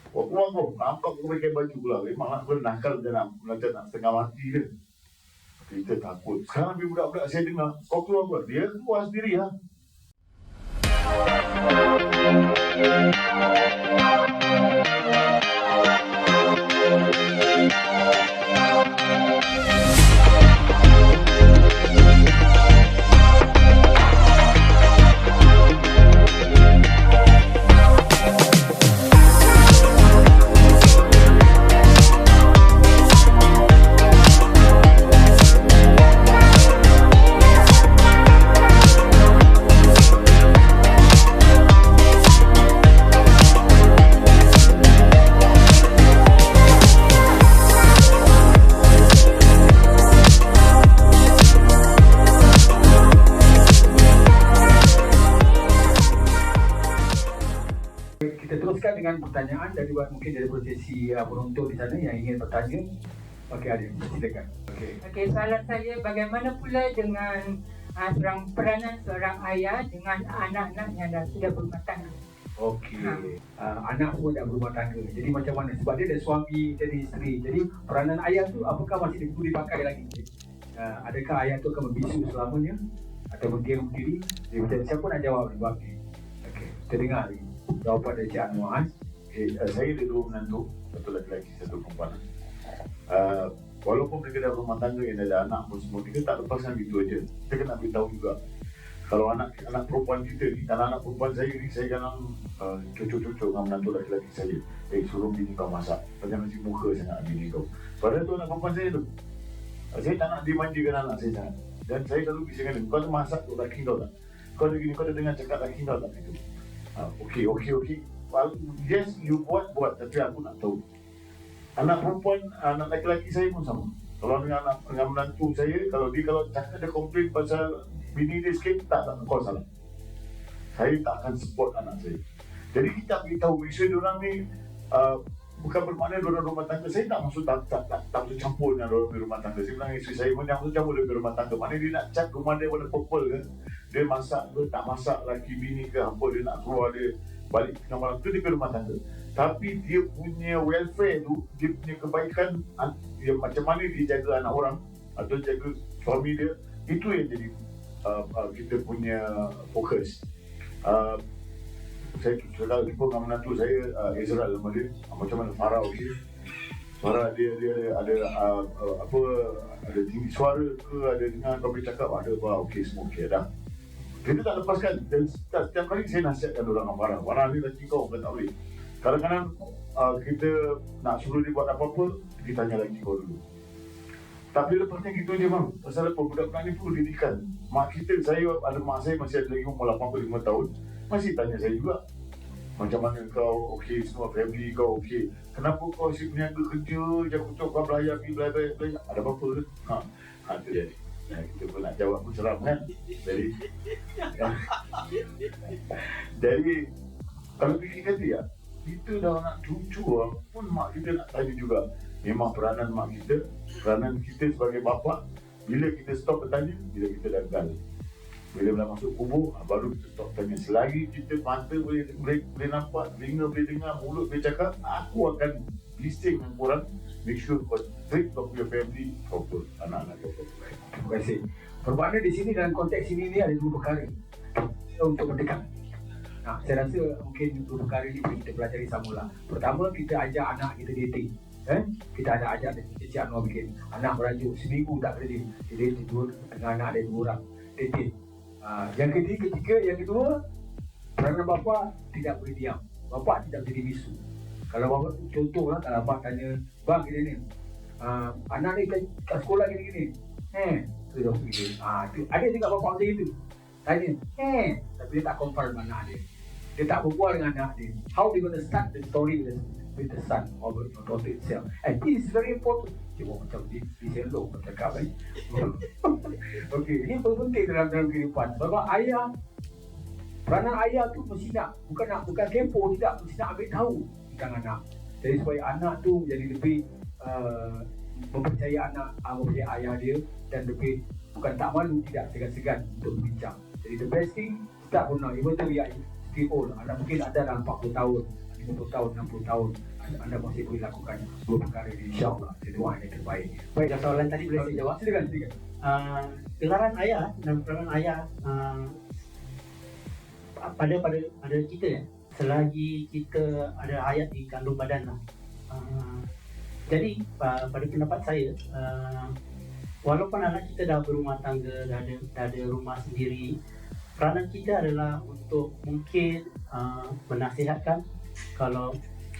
Kau keluar kau, nampak kau pakai baju pula. Memang aku nakal macam nak setengah mati je. Kita takut. Sekarang bila budak-budak saya dengar, kau keluar kau, dia keluar sendiri lah. Dengan pertanyaan dari mungkin dari sesi penonton di sana yang ingin bertanya. Okey, Adil, silakan. Okey, soalan saya, bagaimana pula dengan peranan seorang ayah dengan anak-anak yang sudah berumah tangga? Okey, anak pun dah berumah tangga. Jadi macam mana? Sebab dia ada suami, dia ada isteri. Jadi peranan ayah tu apakah masih perlu dipakai lagi? Adakah ayah tu akan membisu selamanya? Atau dia berdiri? Dia macam siapa nak jawab ni? Okey, kita dengar lagi jawapan dari Cik Anwar. Saya ada 2 menantu, satu lelaki, satu perempuan. Walaupun mereka dah berumah tangga yang ada anak pun semua, kita tak lepaskan gitu aja. Kita kena beritahu juga. Kalau anak perempuan kita ni, anak perempuan saya ni, saya jangan cucuk-cucuk dengan menantu lelaki saya. Suruh bini kau masak. Jangan nasi muka sangat bini kau. Padahal tu anak perempuan saya tu. Saya tak nak dimanjakan anak saya sangat. Dan saya selalu bisingkan dia, kau ada masak tu lelaki kau tak? Kau ada gini, kau ada dengar cakap lelaki kau tak? Itu. Okey. Yes, you buat, tapi aku nak tahu. Anak perempuan, anak lelaki saya pun sama. Kalau dengan menantu saya, kalau cakap dia komplain pasal bini dia sikit, tak kau salah. Saya tak akan support anak saya. Jadi kita beritahu isteri diorang ni bukan bermakna diorang rumah tangga. Saya tak maksud tak campur dengan diorang rumah tangga. Saya bilang isteri saya pun jangan maksud campur dengan rumah tangga. Maknanya dia nak cat rumah dia warna purple ke, dia masak ke, tak masak laki bini ke, apa dia nak keluar, dia balik tengah malam tu, dia rumah tangga. Tapi dia punya welfare tu, dia punya kebaikan, dia macam mana dia jaga anak orang atau jaga suami dia, itu yang jadi kita punya fokus. Saya jumpa dengan menantu saya, Israel nama dia, macam mana Farah. Okay. Farah dia ada ada tinggi suara ke, ada dengar kau bercakap, ada apa, okey, semua okey dah. Kita tak lepaskan. Dan setiap kali saya nasihatkan orang dengan Farah ni lelaki kau, bukan tak boleh. Kadang-kadang kita nak suruh dia buat apa-apa, kita tanya lelaki kau dulu. Tapi lepasnya gitu je bang. Pasal apa, budak-budak ni perlu didikan. Mak kita, ada mak saya masih ada lagi umur 85 tahun, masih tanya saya juga, macam mana kau, okey, semua family kau okey, kenapa kau asyik berniaga kerja je, kau belayar pergi belayar, ada apa-apa ke? Itu dia. Kita pun nak jawab pun seram kan. Jadi kalau fikirkan dia, kita dah nak cucu pun mak kita nak tanya juga. Memang peranan mak kita, peranan kita sebagai bapa, bila kita stop bertanya, bila kita gagal. Bila dah masuk kubur, baru kita stop tanya. Selagi kita mata boleh nampak, telinga boleh dengar, mulut boleh cakap, aku akan listing dengan korang. Make sure kau treat kau punya family proper, anak-anak kau proper. Terima kasih. Bermakna di sini, dalam konteks ini ni ada 2 perkara untuk mendekat. Saya rasa mungkin 2 perkara ni kita pelajari samalah. Pertama, kita ajak anak kita dating. Kita ada ajak Cik Anwar bikin anak berajuk seminggu tak kerja, dia dating dengan anak dia 2 orang dating. Yang kedua, peranan bapa tidak boleh diam. Bapa tidak jadi bisu. Kalau bapa contohlah, kalau bapa tanya, bang gini ni, anak ni kat sekolah gini-gini, tu dah pergi. Ada juga bapa macam itu, tanya, tapi dia tak confirm dengan anak dia. Dia tak berbual dengan anak dia. How they gonna start the story with the son or the daughter itself. And this is very important. Macam di hello cakap kan. Okey, ini penting dalam kehidupan. Sebab ayah, peranan ayah tu mesti nak bukan kepo, tidak, mesti nak ambil tahu tentang anak. Jadi supaya anak tu menjadi lebih mempercayai ayah dia, dan lebih bukan tak malu, tidak segan-segan untuk berbincang. Jadi the best thing, start from now. Even though we are still old, anak mungkin ada dalam 40 tahun, 50 50 tahun, 60 tahun, anda masih boleh lakukan dua perkara ini, insyaAllah. Saya doa yang terbaik. Baik, Soalan tadi boleh saya jawab? silakan. Gelaran ayah dan peranan ayah pada kita ya, selagi kita ada ayat di kandung badan lah. Jadi pada pendapat saya, walaupun anak kita dah berumah tangga, dah ada rumah sendiri, peranan kita adalah untuk mungkin menasihatkan. Kalau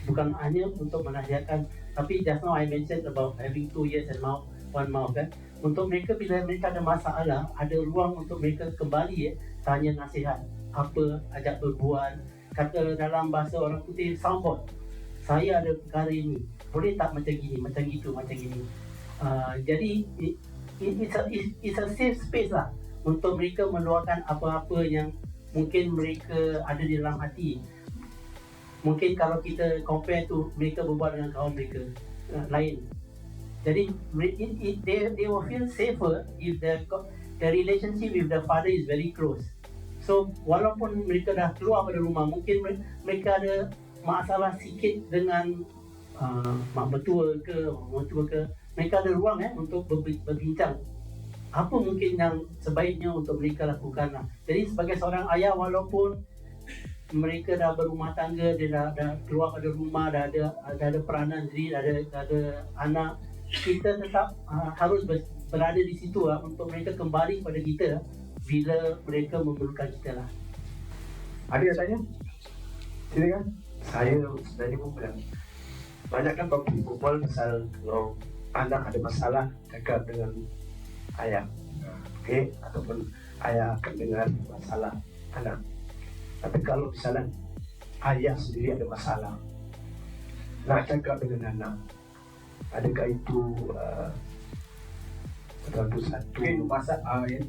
bukan hanya untuk menasihatkan, tapi just now I mentioned about having 2 ears and one mouth kan. Untuk mereka, bila mereka ada masalah, ada ruang untuk mereka kembali tanya nasihat, apa, ajak berbual. Kata dalam bahasa orang putih, soundboard. Saya ada perkara ini, boleh tak macam gini, macam gitu, macam gini. Jadi it's a safe space lah untuk mereka meluahkan apa-apa yang mungkin mereka ada di dalam hati. Mungkin kalau kita compare tu, mereka berbual dengan kawan mereka lain. Jadi they will feel safer if the relationship with the father is very close. So walaupun mereka dah keluar dari rumah, mungkin mereka ada masalah sikit dengan mak mertua ke, mereka ada ruang untuk berbincang apa mungkin yang sebaiknya untuk mereka lakukan lah. Jadi sebagai seorang ayah, walaupun mereka dah berumah tangga, dia dah keluar dari rumah, dah ada peranan sendiri, dah ada anak, kita tetap harus berada di situ untuk mereka kembali pada kita bila mereka memerlukan kita lah. Ada yang tanya? Silakan. Saya sebenarnya pun banyak kan topik berbual pasal kalau anak ada masalah cakap dengan ayah, okey, ataupun ayah akan dengar masalah anak. Tapi kalau misalnya ayah sendiri ada masalah nak cakap dengan anak, adakah itu satu Mungkin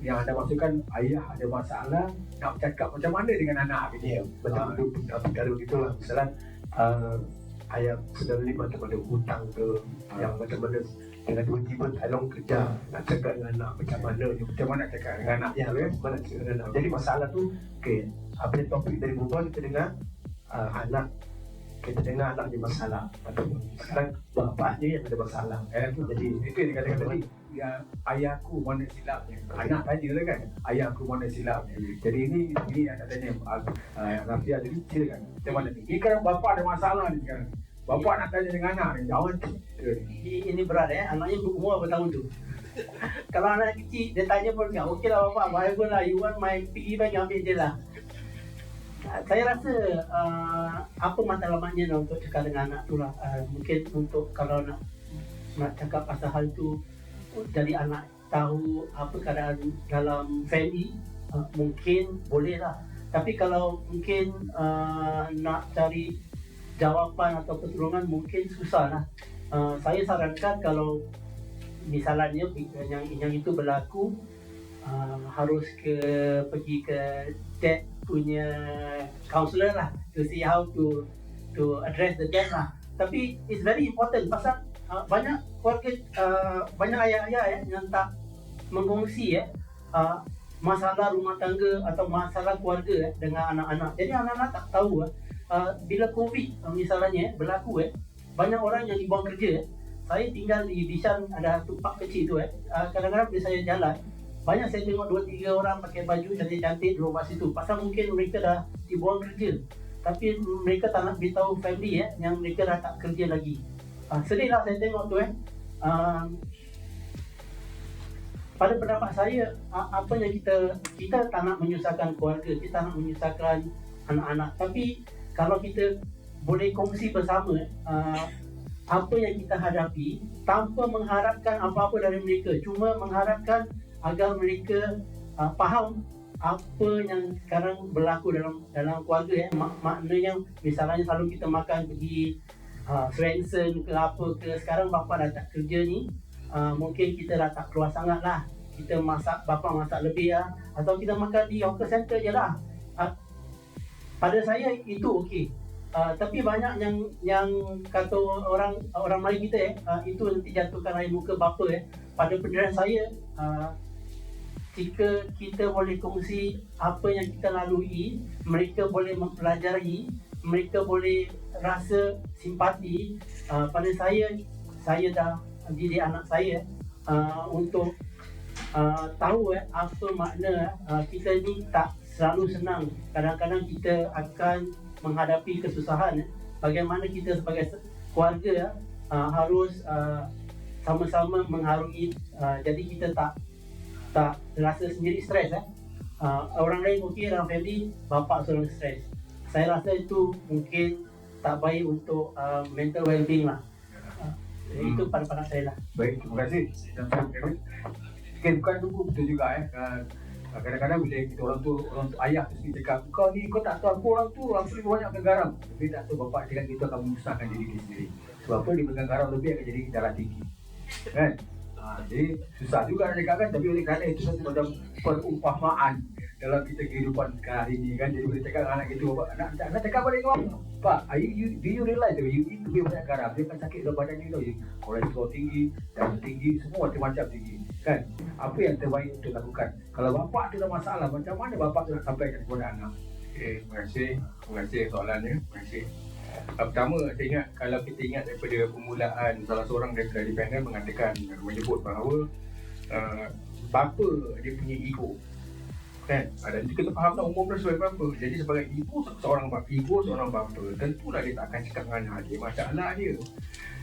yang anda maksudkan ayah ada masalah nak cakap macam mana dengan anak gitu. betul perkara begitulah. Misalnya ayah sedang lima macam mana hutang ke, yang macam mana dengan tiba-tiba tolong kerja, nak cakap dengan anak macam mana cakap dengan anak. ya, mana cakap dengan anak. Jadi masalah tu, okey, apa yang topik dari berbual, kita dengar anak, kita dengar anak ada masalah, ataupun sekarang bapaknya yang ada masalah. Jadi itu yang dikatakan tadi, ya, ayahku mana silapnya. Anak tanya lah kan, ayahku mana silapnya. Jadi ini yang nak tanya Rafia tadi, silakan. Macam mana ni? Ini kan bapa ada masalah ni sekarang. Bapa nak tanya dengan anak ni, jangan Ini berat anaknya berumur berapa tahun tu. Kalau anak kecil, dia tanya pun kan, okey lah bapak, whatever lah, you want my piggy bank, ambil je lah. Saya rasa apa matlamatnya untuk cakap dengan anak tu lah. Mungkin untuk kalau nak cakap pasal hal tu, jadi anak tahu apa keadaan dalam family, mungkin boleh lah. Tapi kalau mungkin nak cari jawapan atau pertolongan, mungkin susah lah. Saya sarankan kalau misalnya yang itu berlaku, harus pergi ke dad punya counselor lah, to see how to address the dad lah. Tapi it's very important pasal banyak keluarga, banyak ayah-ayah yang tak mengkongsi masalah rumah tangga atau masalah keluarga dengan anak-anak. Jadi anak-anak tak tahu bila COVID misalnya berlaku, banyak orang yang dibuang kerja. Saya tinggal di Bishan, ada satu park kecil tu, kadang-kadang bila saya jalan, banyak saya tengok 2-3 orang pakai baju cantik-cantik duduk kat situ. Pasal mungkin mereka dah dibuang kerja, tapi mereka tak nak beritahu family yang mereka dah tak kerja lagi. Sedih lah saya tengok tu. Pada pendapat saya, apa yang kita tak nak menyusahkan keluarga, kita tak nak menyusahkan anak-anak. Tapi kalau kita boleh kongsi bersama apa yang kita hadapi, tanpa mengharapkan apa-apa dari mereka, cuma mengharapkan agar mereka faham apa yang sekarang berlaku dalam keluarga. Maknanya misalnya selalu kita makan pergi Swensen ke apa ke, sekarang bapa dah tak kerja ni, mungkin kita dah tak keluar sangat lah, kita bapa masak lebih lah, atau kita makan di hawker center je lah. Pada saya itu okey. Tapi banyak yang kata orang Melayu kita itu nanti jatuhkan air muka bapa. Pada pendidikan saya, jika kita boleh kongsi apa yang kita lalui, mereka boleh mempelajari, mereka boleh rasa simpati pada saya dah didik anak saya untuk tahu apa makna kita ni tak selalu senang. Kadang-kadang kita akan menghadapi kesusahan. Bagaimana kita sebagai keluarga harus sama-sama mengharungi, jadi kita tak rasa sendiri stres. Orang lain mungkin dalam family bapa seorang stres. Saya rasa itu mungkin tak baik untuk mental well-being lah. Itu pandangan saya lah. Baik, terima kasih. Okay, bukan tunggu betul juga kadang-kadang bila kita orang tu ayah mesti cakap, kau tak tahu aku orang tu lebih banyak makan garam. Tapi tak tahu bapak cakap kita akan memusnahkan diri kita sendiri. Sebab apa dia makan garam lebih akan jadi darah tinggi. Kan? Jadi susah juga nak cakap kan, tapi oleh kerana itu satu macam perumpamaan dalam kita kehidupan hari ini kan. Jadi boleh cakap dengan anak kita, anak cakap balik kau, Pak, do you realize that you eat lebih banyak garam, dia akan sakit dalam badan ni tau. Kolesterol tinggi, darah tinggi, semua macam-macam tinggi kan. Apa yang terbaik untuk lakukan? Kalau bapak tu ada masalah, macam mana bapak tu nak sampaikan kepada anak? Okay, terima kasih soalannya. Terima kasih. Pertama, saya ingat kalau kita ingat daripada permulaan salah seorang daripada independen mengatakan, menyebut bahawa bapa dia punya ego kan, dan kita faham lah umur dia sebagai bapa. Jadi sebagai seorang bapa, tentulah dia tak akan cakap dengan anak dia masalah dia.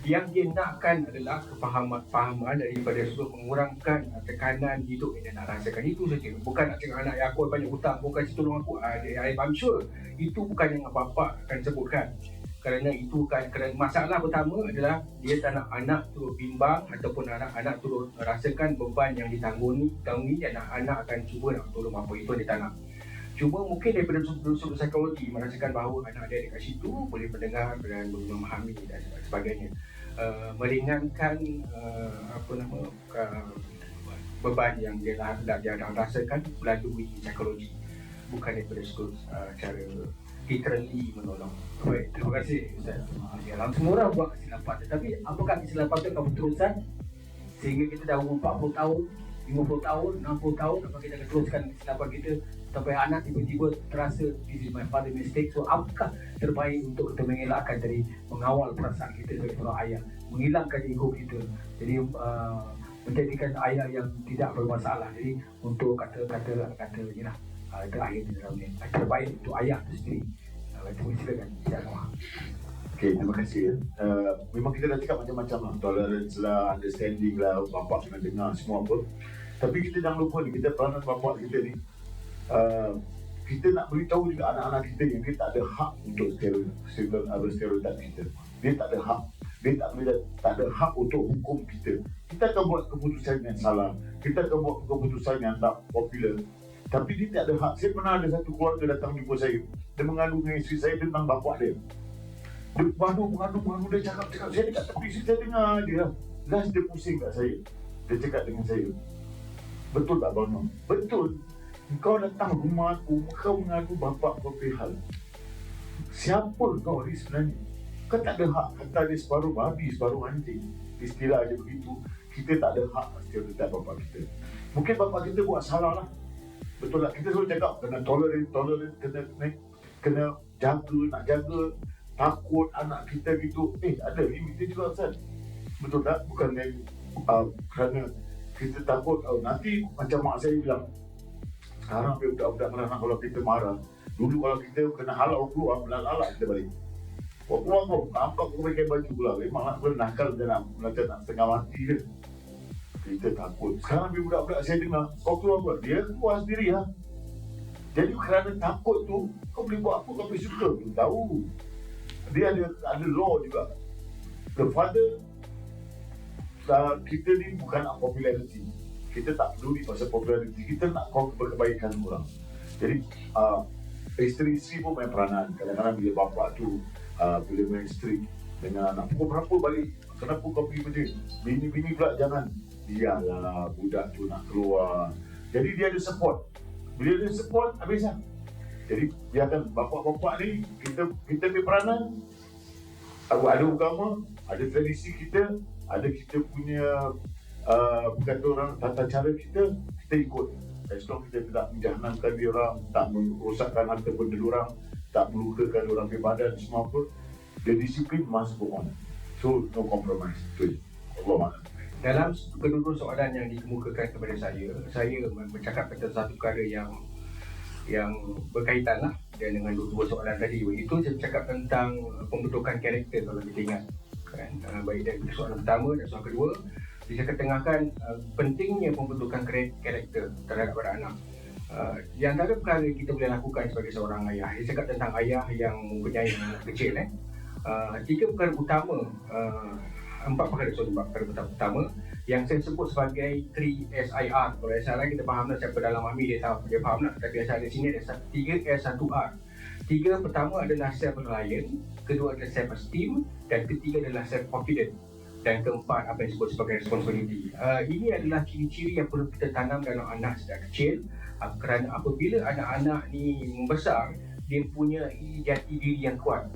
Yang dia nakkan adalah kefahaman daripada sudut mengurangkan tekanan hidup yang dia nak rasakan. Itu saja. Bukan nak cakap anak yang aku banyak hutang, bukan tolong aku. I'm sure itu bukan yang bapa akan sebutkan. Kerana itu kan, kerana masalah pertama adalah dia tak nak anak tu bimbang ataupun anak tu rasakan beban yang ditanggungi dan anak akan cuba nak tolong apa itu dia tak nak. Cuma mungkin daripada sudut psikologi merasakan bahawa anak dia dekat situ boleh mendengar dan boleh memahami dan sebagainya. Meringankan beban yang dia rasakan melalui psikologi, bukan daripada sudut cara literally menolong. Baik, terima kasih Ustaz. Dalam semua orang buat kesilapan, tetapi apakah kesilapan itu akan berterusan sehingga kita dah umur 40 tahun, 50 tahun, 60 tahun, apa kita akan teruskan kesilapan kita sampai anak tiba-tiba terasa this is my father mistake. So apakah terbaik untuk kita mengelakkan dari mengawal perasaan kita sebagai seorang ayah, menghilangkan ego kita, jadi menjadikan ayah yang tidak bermasalah. Jadi untuk kata ni lah, itu akhir di dalam ni terbaik untuk ayah itu sendiri. Silakan. Okay, terima kasih. Memang kita dah cakap macam-macam lah, tolerance lah, understanding lah, bapak kena dengar semua apa. Tapi kita jangan lupa ni, kita peranan bapak kita ni, kita nak beritahu juga anak-anak kita yang dia tak ada hak untuk stereotip kita. Dia tak ada hak. Dia tak ada hak untuk hukum kita. Kita akan buat keputusan yang salah, kita akan buat keputusan yang tak popular, tapi dia tak ada hak. Saya pernah ada satu keluarga datang jumpa saya. Dia mengadu dengan isteri saya tentang bapak dia. Dia mengadu, dia cakap saya dekat tepi, saya dengar dia. Last dia pusing kat saya. Dia cakap dengan saya, betul tak Bang Nom? Betul. Kau datang rumah aku, kau mengadu bapak kau perihal. Siapa kau ni sebenarnya? Kau tak ada hak. Kata dia separuh babi, separuh anjing. Istilah dia begitu. Kita tak ada hak stereotip bapak kita. Mungkin bapak kita buat salah lah. Betul lah, kita selalu cakap kena tolerate, kena jaga, nak jaga, takut anak kita gitu. Ada limit dia juga Ustaz. Betul tak? Bukan kerana kita takut nanti macam mak saya bilang, sekarang budak-budak anak kalau kita marah, dulu kalau kita kena halau keluar, melalak kita balik. Kau keluar kau, nampak kau pakai baju pula. Memang nak nakal dia nak setengah mati je. Kita takut. Sekarang budak-budak saya dengar, kau keluar apa? Dia keluar sendiri lah. Jadi kerana takut tu, kau boleh buat apa kau boleh suka? Belum tahu. Dia ada law juga. The father, kita ni bukan nak popularity. Kita tak peduli pasal popularity. Kita nak kebaikan orang. Jadi isteri-isteri pun main peranan. Kadang-kadang bila bapak tu bila main isteri dengan anak, pukul berapa balik? Kenapa kau pergi macam ni? Bini-bini pula jangan. Biarlah budak tu nak keluar. Jadi dia ada support. Bila dia support, habis lah. Jadi biarkan bapak-bapak ni, kita punya peranan. Ada agama, ada tradisi kita, ada kita punya kata orang tata cara kita ikut. As long kita tidak menjahanamkan dia orang, tak merosakkan harta benda orang, tak melukakan orang punya badan semua apa, the discipline must go on. So no compromise. Itu je. Allah Alam. Dalam kedua soalan yang dikemukakan kepada saya bercakap tentang satu perkara yang berkaitan lah dengan dua soalan tadi. Itu saya bercakap tentang pembentukan karakter kalau kita ingat kan, baik dari soalan pertama dan soalan kedua. Saya ketengahkan pentingnya pembentukan karakter terhadap anak. Di antara perkara kita boleh lakukan sebagai seorang ayah, saya cakap tentang ayah yang mempunyai anak kecil. Tiga perkara utama, empat perkara utama yang saya sebut sebagai 3SIR. Kalau SIR kita faham lah, siapa dalam AMI dia tahu, dia faham lah. Tapi SIR di sini ada 3S1R. Tiga pertama adalah self-reliant, kedua adalah self-esteem, dan ketiga adalah self-confident. Dan keempat apa yang disebut sebagai responsibility. Ini adalah ciri-ciri yang perlu kita tanam dalam anak sejak kecil, kerana apabila anak-anak ni membesar, dia mempunyai jati diri yang kuat.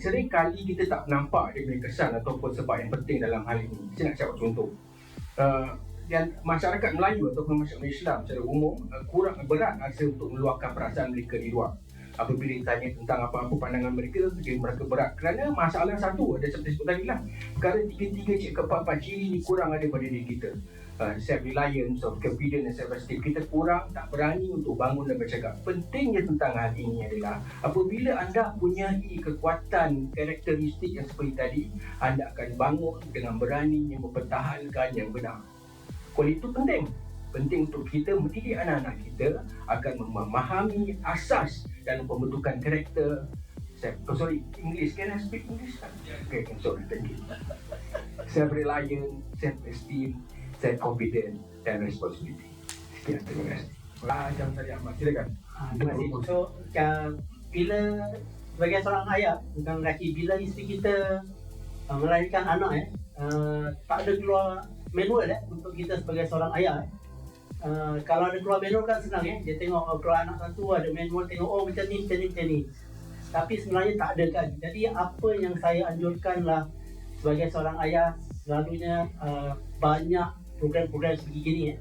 Sering kali kita tak nampak dia punya kesan ataupun sebab yang penting dalam hal ini. Saya nak cakap contoh. Dan masyarakat Melayu ataupun masyarakat Islam secara umum kurang berat rasa untuk meluahkan perasaan mereka di luar. Apabila ditanya tentang apa-apa pandangan mereka berat. Kerana masalah satu, ada seperti sebut tadi lah, perkara tiga-tiga keempat-empat ciri ni kurang ada pada diri kita. Self-reliance, self-confidence dan self-esteem. Kita kurang, tak berani untuk bangun dan bercakap. Pentingnya tentang hal ini adalah apabila anda punyai kekuatan karakteristik yang seperti tadi, anda akan bangun dengan berani yang mempertahankan yang benar. Kalau itu penting untuk kita mendidik anak-anak kita akan memahami asas dalam pembentukan karakter. English, can I speak English? Okay, sorry, thank you. Self-reliant, self-esteem, self-confident dan responsibility. Sekian, terima kasih. Macam tadi Ahmad, silakan. Terima kasih. So, bila sebagai seorang ayah, bukan lelaki, bila isteri kita melahirkan anak, tak ada keluar manual untuk kita sebagai seorang ayah. Kalau ada keluar manual kan senang dia tengok keluar anak satu ada manual, tengok macam ni. Tapi sebenarnya tak ada kan. Jadi apa yang saya anjurkan lah sebagai seorang ayah, selalunya banyak program-program sebegini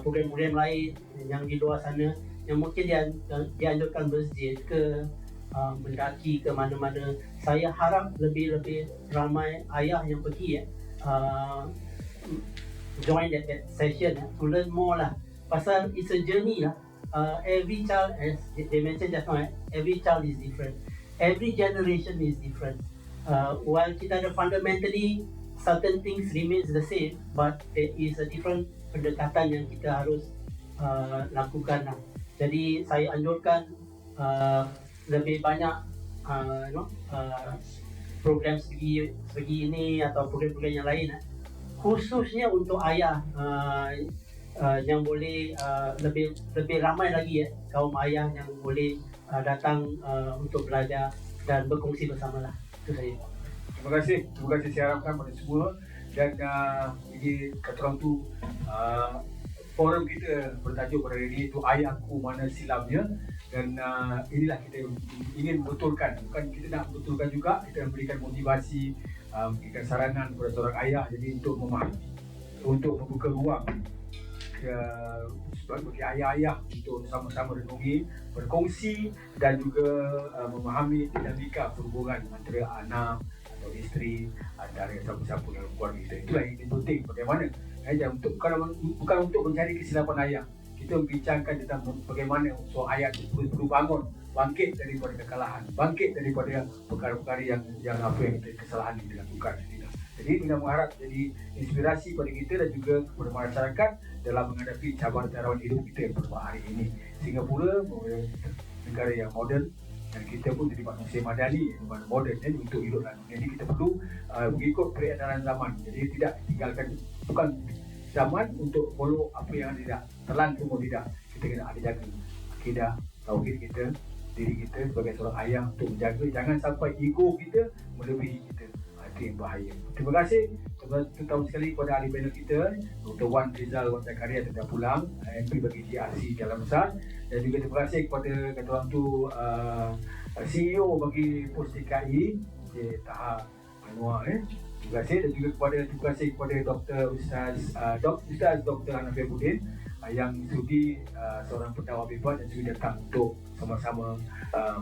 program-program lain yang di luar sana yang mungkin dianjurkan bermasjid ke mendaki ke mana-mana. Saya harap lebih ramai ayah yang pergi join that session to learn more lah. Pasal it's a journey lah. Every child, as they mentioned just now, every child is different. Every generation is different. While kita ada fundamentally certain things remains the same, but there is a different pendekatan yang kita harus lakukan lah. Jadi saya anjurkan lebih banyak program segi ini atau program-program yang lain khususnya untuk ayah yang boleh lebih ramai lagi kaum ayah yang boleh datang untuk belajar dan berkongsi bersamalah. Itu saja. Terima kasih saya harapkan pada semua. Dan jadi kata orang tu forum kita bertajuk pada hari ini itu Ayahku Mana Silamnya. Dan inilah kita ingin betulkan, bukan kita nak betulkan juga, kita memberikan motivasi, memberikan saranan kepada seorang ayah jadi untuk memahami, untuk membuka ruang bagi ayah-ayah untuk sama-sama renungi, berkongsi dan juga memahami dinamika hubungan antara anak atau isteri, antara siapa-siapa dalam keluarga kita. Itulah yang penting, bagaimana bukan untuk mencari kesilapan ayah. Kita membincangkan tentang bagaimana seorang ayah itu perlu bangun, bangkit daripada kekalahan, bangkit daripada perkara-perkara yang apa yang kesalahan yang dilakukan. Jadi kita mengharap jadi inspirasi kepada kita dan juga kepada masyarakat dalam menghadapi cabaran-cabaran hidup kita pada hari ini. Singapura negara yang moden dan kita pun jadi manusia madani, moden untuk hidup dalam dunia ini. Kita perlu mengikut peredaran zaman. Jadi tidak tinggalkan, bukan zaman untuk follow apa yang tidak telan semua, tidak. Kita kena ada jaga akidah, tauhid kita, diri kita sebagai seorang ayah untuk menjaga jangan sampai ego kita melebihi kita. Itu yang bahaya. Terima kasih terutama sekali kepada ahli panel kita, Dr. Wan Rizal Wan Zakaria yang dah pulang, MP bagi GRC Jalan Besar, dan juga terima kasih kepada kata orang tu CEO bagi Pos DKI Taha Anwar. Terima kasih dan juga terima kasih kepada Dr. Ustaz Dr. Hanafiah Budin yang sudi seorang pendawa bebas dan sudi datang untuk sama-sama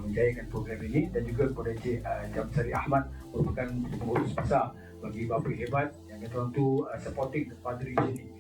menjayakan program ini, dan juga kepada Encik Jamsari Ahmad merupakan pengurus besar bagi bapa hebat yang kata orang tu supporting kepada region ini.